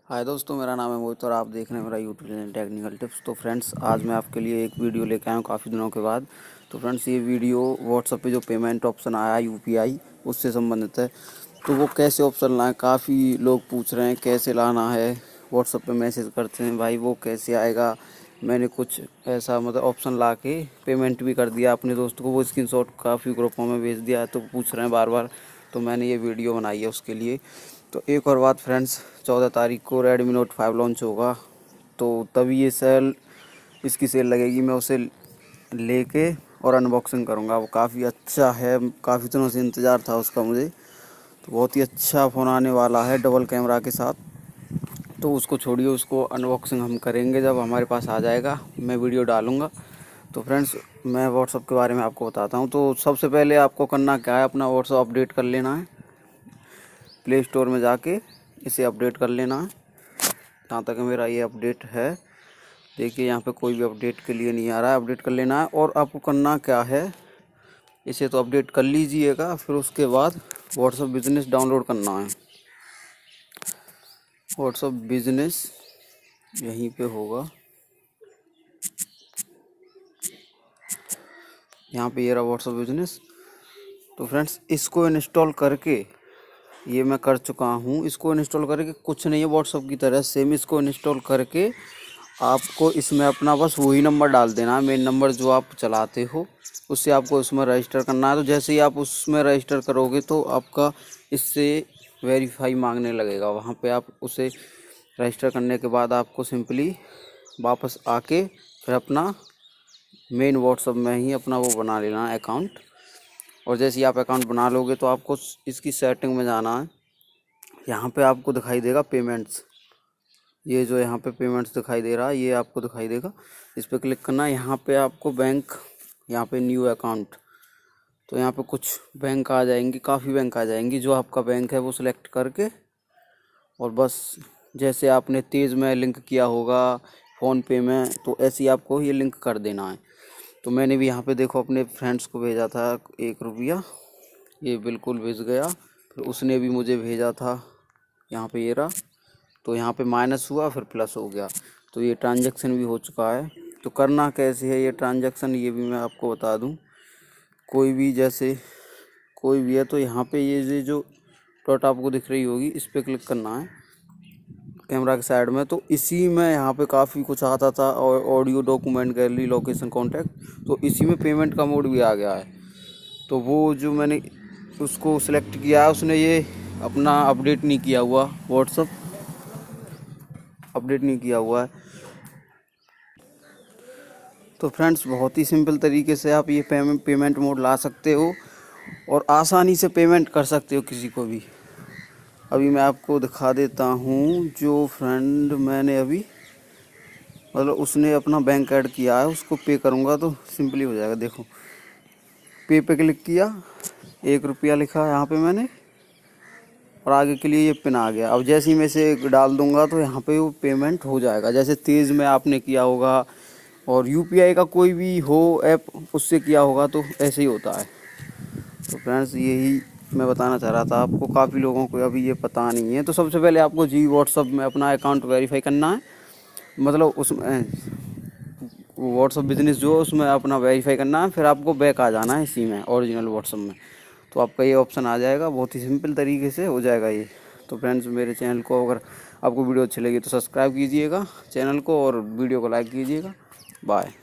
हाय दोस्तों, मेरा नाम है मोहित और आप देख रहे हैं मेरा यूट्यूब चैनल टेक्निकल टिप्स। तो फ्रेंड्स, आज मैं आपके लिए एक वीडियो लेके आया हूँ काफ़ी दिनों के बाद। तो फ्रेंड्स, ये वीडियो व्हाट्सएप पे जो पेमेंट ऑप्शन आया यूपीआई उससे संबंधित है। तो वो कैसे ऑप्शन लाएं, काफ़ी लोग पूछ रहे हैं कैसे लाना है। व्हाट्सएप पे मैसेज करते हैं भाई वो कैसे आएगा। मैंने कुछ ऐसा ऑप्शन ला के पेमेंट भी कर दिया अपने दोस्त को, वो स्क्रीनशॉट काफ़ी ग्रुपों में भेज दिया है। तो पूछ रहे हैं बार बार, तो मैंने ये वीडियो बनाई है उसके लिए। तो एक और बात फ्रेंड्स, 14 तारीख को Redmi Note 5 लॉन्च होगा, तो तभी ये इसकी सेल लगेगी। मैं उसे लेके और अनबॉक्सिंग करूँगा। वो काफ़ी अच्छा है, काफ़ी दिनों से इंतज़ार था उसका मुझे। तो बहुत ही अच्छा फ़ोन आने वाला है डबल कैमरा के साथ। तो उसको छोड़िए, उसको अनबॉक्सिंग हम करेंगे जब हमारे पास आ जाएगा, मैं वीडियो डालूँगा। तो फ्रेंड्स, मैं व्हाट्सअप के बारे में आपको बताता हूँ। तो सबसे पहले आपको करना क्या है, अपना व्हाट्सअप अपडेट कर लेना है। प्ले स्टोर में जाके इसे अपडेट कर लेना है। जहाँ तक मेरा ये अपडेट है, देखिए यहाँ पे कोई भी अपडेट के लिए नहीं आ रहा है। अपडेट कर लेना है। और आपको करना क्या है, इसे तो अपडेट कर लीजिएगा, फिर उसके बाद व्हाट्सअप बिजनेस डाउनलोड करना है। व्हाट्सअप बिजनेस यहीं पे होगा, यहाँ पे ये रहा व्हाट्सअप बिजनेस। तो फ्रेंड्स, इसको इंस्टॉल करके, ये मैं कर चुका हूँ। इसको इंस्टॉल करके कुछ नहीं है, व्हाट्सअप की तरह सेम इसको इंस्टॉल करके आपको इसमें अपना बस वही नंबर डाल देना है, मेन नंबर जो आप चलाते हो, उससे आपको उसमें रजिस्टर करना है। तो जैसे ही आप उसमें रजिस्टर करोगे तो आपका इससे वेरीफाई मांगने लगेगा। वहाँ पे आप उसे रजिस्टर करने के बाद आपको सिंपली वापस आके फिर अपना मेन व्हाट्सअप में ही अपना वो बना लेना है अकाउंट। और जैसे ही आप अकाउंट बना लोगे तो आपको इसकी सेटिंग में जाना है। यहाँ पे आपको दिखाई देगा पेमेंट्स, ये जो यहाँ पे पेमेंट्स दिखाई दे रहा है ये आपको दिखाई देगा। इस पर क्लिक करना है। यहाँ पे आपको बैंक, यहाँ पे न्यू अकाउंट, तो यहाँ पे कुछ बैंक आ जाएंगी, काफ़ी बैंक आ जाएंगी। जो आपका बैंक है वो सिलेक्ट करके, और बस जैसे आपने तेज़ में लिंक किया होगा फ़ोनपे में, तो ऐसे ही आपको ये लिंक कर देना है। तो मैंने भी यहाँ पे देखो अपने फ्रेंड्स को भेजा था 1 रुपया, ये बिल्कुल भेज गया। फिर उसने भी मुझे भेजा था, यहाँ पे ये रहा। तो यहाँ पे माइनस हुआ फिर प्लस हो गया, तो ये ट्रांजैक्शन भी हो चुका है। तो करना कैसे है ये ट्रांजैक्शन, ये भी मैं आपको बता दूँ। कोई भी जैसे कोई भी है तो यहाँ पे ये जो डॉट आपको दिख रही होगी, इस पर क्लिक करना है कैमरा के साइड में। तो इसी में यहाँ पे काफ़ी कुछ आता था, और audio, document, gallery, location, contact, तो इसी में पेमेंट का मोड भी आ गया है। तो वो जो मैंने उसको सिलेक्ट किया है, उसने ये अपना अपडेट नहीं किया हुआ, व्हाट्सअप अपडेट नहीं किया हुआ है। तो फ्रेंड्स, बहुत ही सिंपल तरीके से आप ये पेमेंट मोड ला सकते हो और आसानी से पेमेंट कर सकते हो किसी को भी। अभी मैं आपको दिखा देता हूँ, जो फ्रेंड मैंने अभी उसने अपना बैंक ऐड किया है, उसको पे करूँगा तो सिंपली हो जाएगा। देखो, पे पे क्लिक किया, 1 रुपया लिखा यहाँ पे मैंने, और आगे के लिए ये पिन आ गया। अब जैसे ही मैं इसे डाल दूंगा तो यहाँ पे वो पेमेंट हो जाएगा, जैसे तेज़ में आपने किया होगा और यूपीआई का कोई भी हो ऐप उससे किया होगा, तो ऐसे ही होता है। तो फ्रेंड्स, यही मैं बताना चाह रहा था आपको। काफ़ी लोगों को अभी ये पता नहीं है। तो सबसे पहले आपको जी व्हाट्सअप में अपना अकाउंट वेरीफाई करना है, उसमें व्हाट्सअप बिजनेस जो है उसमें अपना वेरीफाई करना है। फिर आपको बैक आ जाना है इसी में, ओरिजिनल व्हाट्सअप में, तो आपका ये ऑप्शन आ जाएगा। बहुत ही सिंपल तरीके से हो जाएगा ये। तो फ्रेंड्स, मेरे चैनल को अगर आपको वीडियो अच्छी लगी तो सब्सक्राइब कीजिएगा चैनल को, और वीडियो को लाइक कीजिएगा। बाय।